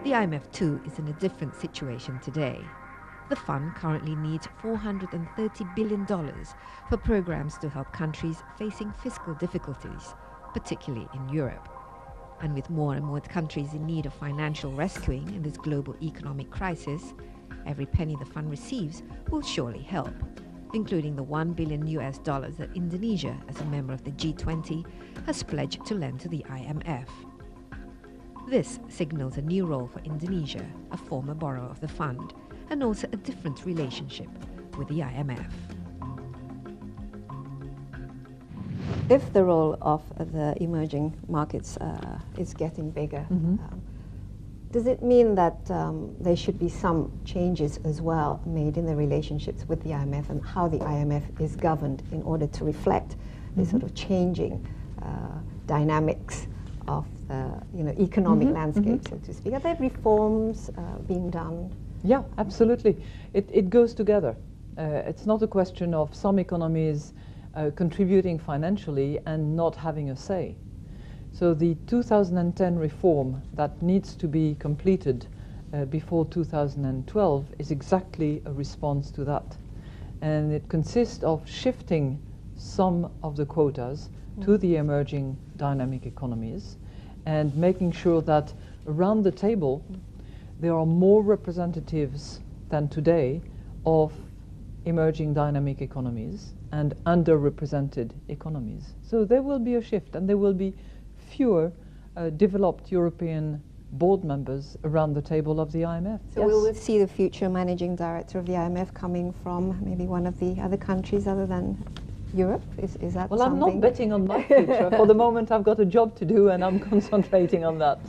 The IMF too is in a different situation today. The fund currently needs $430 billion for programs to help countries facing fiscal difficulties, particularly in Europe. And with more and more countries in need of financial rescuing in this global economic crisis, every penny the fund receives will surely help, including the $1 billion that Indonesia, as a member of the G20, has pledged to lend to the IMF. This signals a new role for Indonesia, a former borrower of the fund, and also a different relationship with the IMF. If the role of the emerging markets is getting bigger, does it mean that there should be some changes as well made in the relationships with the IMF and how the IMF is governed in order to reflect the sort of changing dynamics of the economic landscape, so to speak? Are there reforms being done? Yeah, absolutely. It goes together. It's not a question of some economies contributing financially and not having a say. So the 2010 reform that needs to be completed before 2012 is exactly a response to that. And it consists of shifting some of the quotas to the emerging dynamic economies and making sure that around the table there are more representatives than today of emerging dynamic economies and underrepresented economies. So there will be a shift, and there will be fewer developed European board members around the table of the IMF. So we will see the future managing director of the IMF coming from maybe one of the other countries other than Europe? Is that well, something? I'm not betting on my future. For the moment, I've got a job to do, and I'm concentrating on that.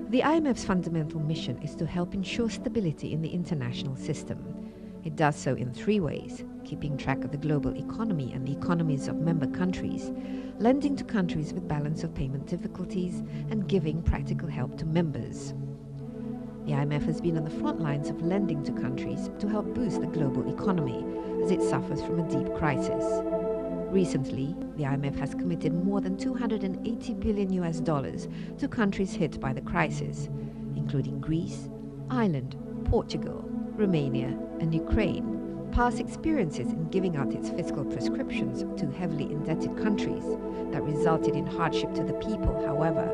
The IMF's fundamental mission is to help ensure stability in the international system. It does so in three ways: keeping track of the global economy and the economies of member countries, lending to countries with balance of payment difficulties, and giving practical help to members. The IMF has been on the front lines of lending to countries to help boost the global economy as it suffers from a deep crisis. Recently, the IMF has committed more than $280 billion to countries hit by the crisis, including Greece, Ireland, Portugal, Romania, and Ukraine. Past experiences in giving out its fiscal prescriptions to heavily indebted countries that resulted in hardship to the people, however,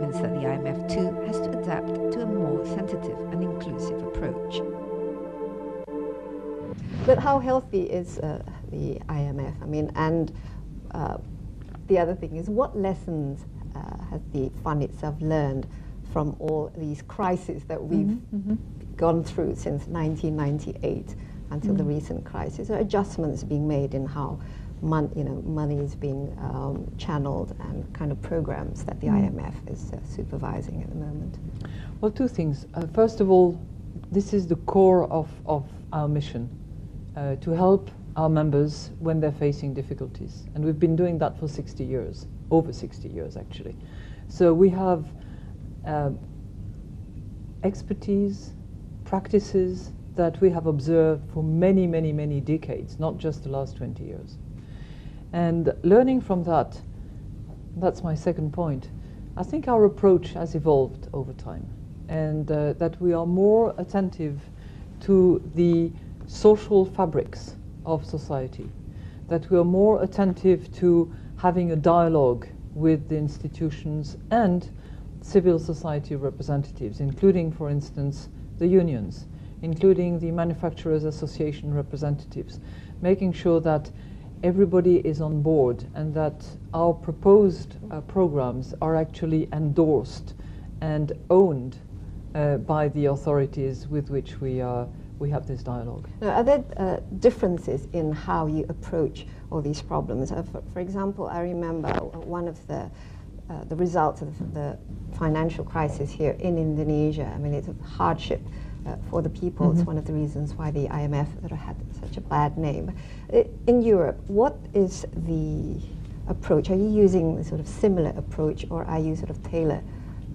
means that the IMF too has to adapt to a more sensitive and inclusive approach. But how healthy is the IMF? I mean, and the other thing is, what lessons has the fund itself learned from all these crises that we've gone through since 1998 until the recent crisis? Are adjustments being made in how money is being channeled and kind of programs that the IMF is supervising at the moment? Well, two things. First of all, this is the core of our mission, to help our members when they're facing difficulties. And we've been doing that for 60 years, over 60 years actually. So we have expertise, practices that we have observed for many, many, many decades, not just the last 20 years. And learning from that, that's my second point. I think our approach has evolved over time, and that we are more attentive to the social fabrics of society, that we are more attentive to having a dialogue with the institutions and civil society representatives, including, for instance, the unions, including the Manufacturers Association representatives, making sure that everybody is on board and that our proposed programs are actually endorsed and owned by the authorities with which we have this dialogue. Now, are there differences in how you approach all these problems? For example, I remember one of the results of the financial crisis here in Indonesia. I mean, it's a hardship for the people. It's one of the reasons why the IMF sort of had such a bad name. In Europe, what is the approach? Are you using a sort of similar approach, or are you sort of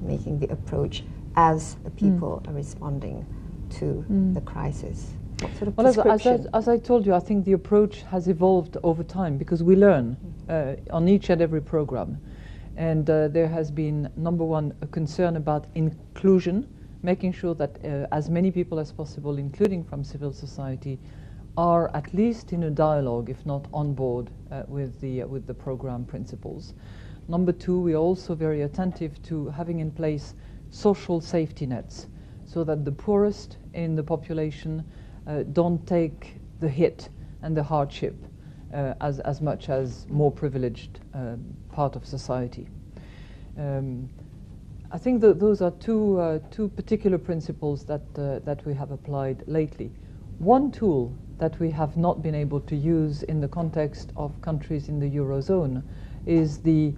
making the approach as the people are responding to the crisis? What sort of prescription? As I told you, I think the approach has evolved over time because we learn on each and every program. And there has been, number one, a concern about inclusion, making sure that as many people as possible, including from civil society, are at least in a dialogue, if not on board, with the program principles. Number two, we are also very attentive to having in place social safety nets, so that the poorest in the population don't take the hit and the hardship as much as more privileged part of society. I think that those are two particular principles that we have applied lately. One tool that we have not been able to use in the context of countries in the Eurozone is the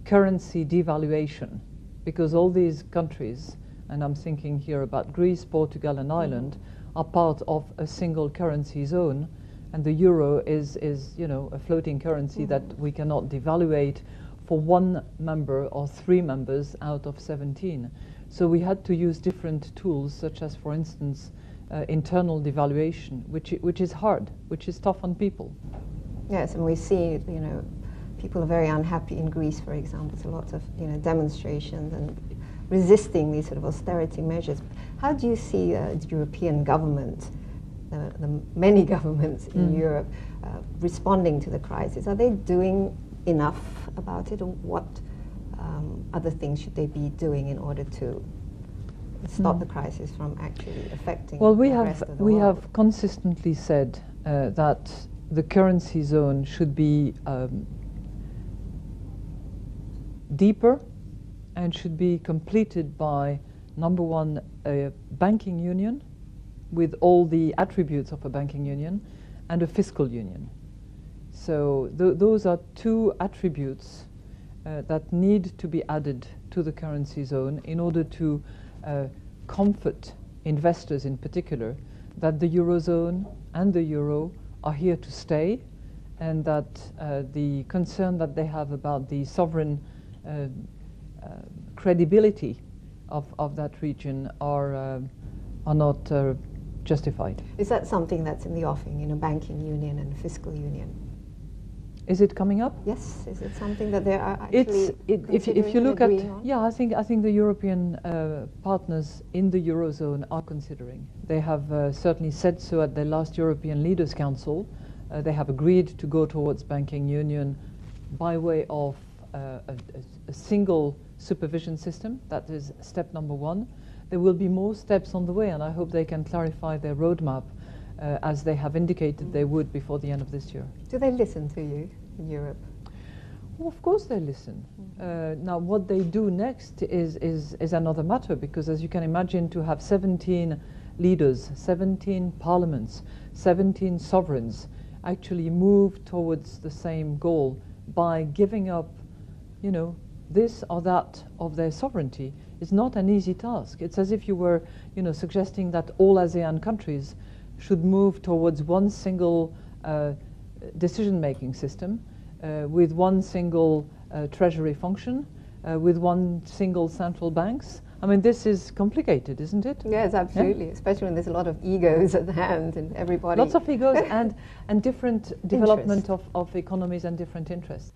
currency devaluation, because all these countries, and I'm thinking here about Greece, Portugal and Ireland, are part of a single currency zone, and the euro is a floating currency that we cannot devaluate for one member or three members out of 17. So we had to use different tools, such as, for instance, internal devaluation, which is hard, which is tough on people. Yes, and we see, people are very unhappy in Greece, for example. There's a lot of, demonstrations and resisting these sort of austerity measures. How do you see the European government, the many governments in Europe, responding to the crisis? Are they doing enough about it, or what other things should they be doing in order to stop the crisis from actually affecting the rest of the world? We have consistently said that the currency zone should be deeper and should be completed by, number one, a banking union with all the attributes of a banking union, and a fiscal union. So those are two attributes that need to be added to the currency zone in order to comfort investors in particular that the Eurozone and the euro are here to stay, and that the concern that they have about the sovereign credibility of that region are not justified. Is that something that's in the offing, banking union and fiscal union? Is it coming up? Yes. Is it something that they are actually if you look at on? Yeah, I think the European partners in the Eurozone are considering. They have certainly said so at their last European Leaders' Council. They have agreed to go towards banking union by way of a single supervision system. That is step number one. There will be more steps on the way, and I hope they can clarify their roadmap as they have indicated they would before the end of this year. Do they listen to you in Europe? Well, of course they listen. Now, what they do next is another matter, because as you can imagine, to have 17 leaders, 17 parliaments, 17 sovereigns actually move towards the same goal by giving up, this or that of their sovereignty is not an easy task. It's as if you were, suggesting that all ASEAN countries should move towards one single decision-making system with one single treasury function, with one single central banks. I mean, this is complicated, isn't it? Yes, absolutely, yeah? Especially when there's a lot of egos at hand and everybody... Lots of egos and different development of economies and different interests.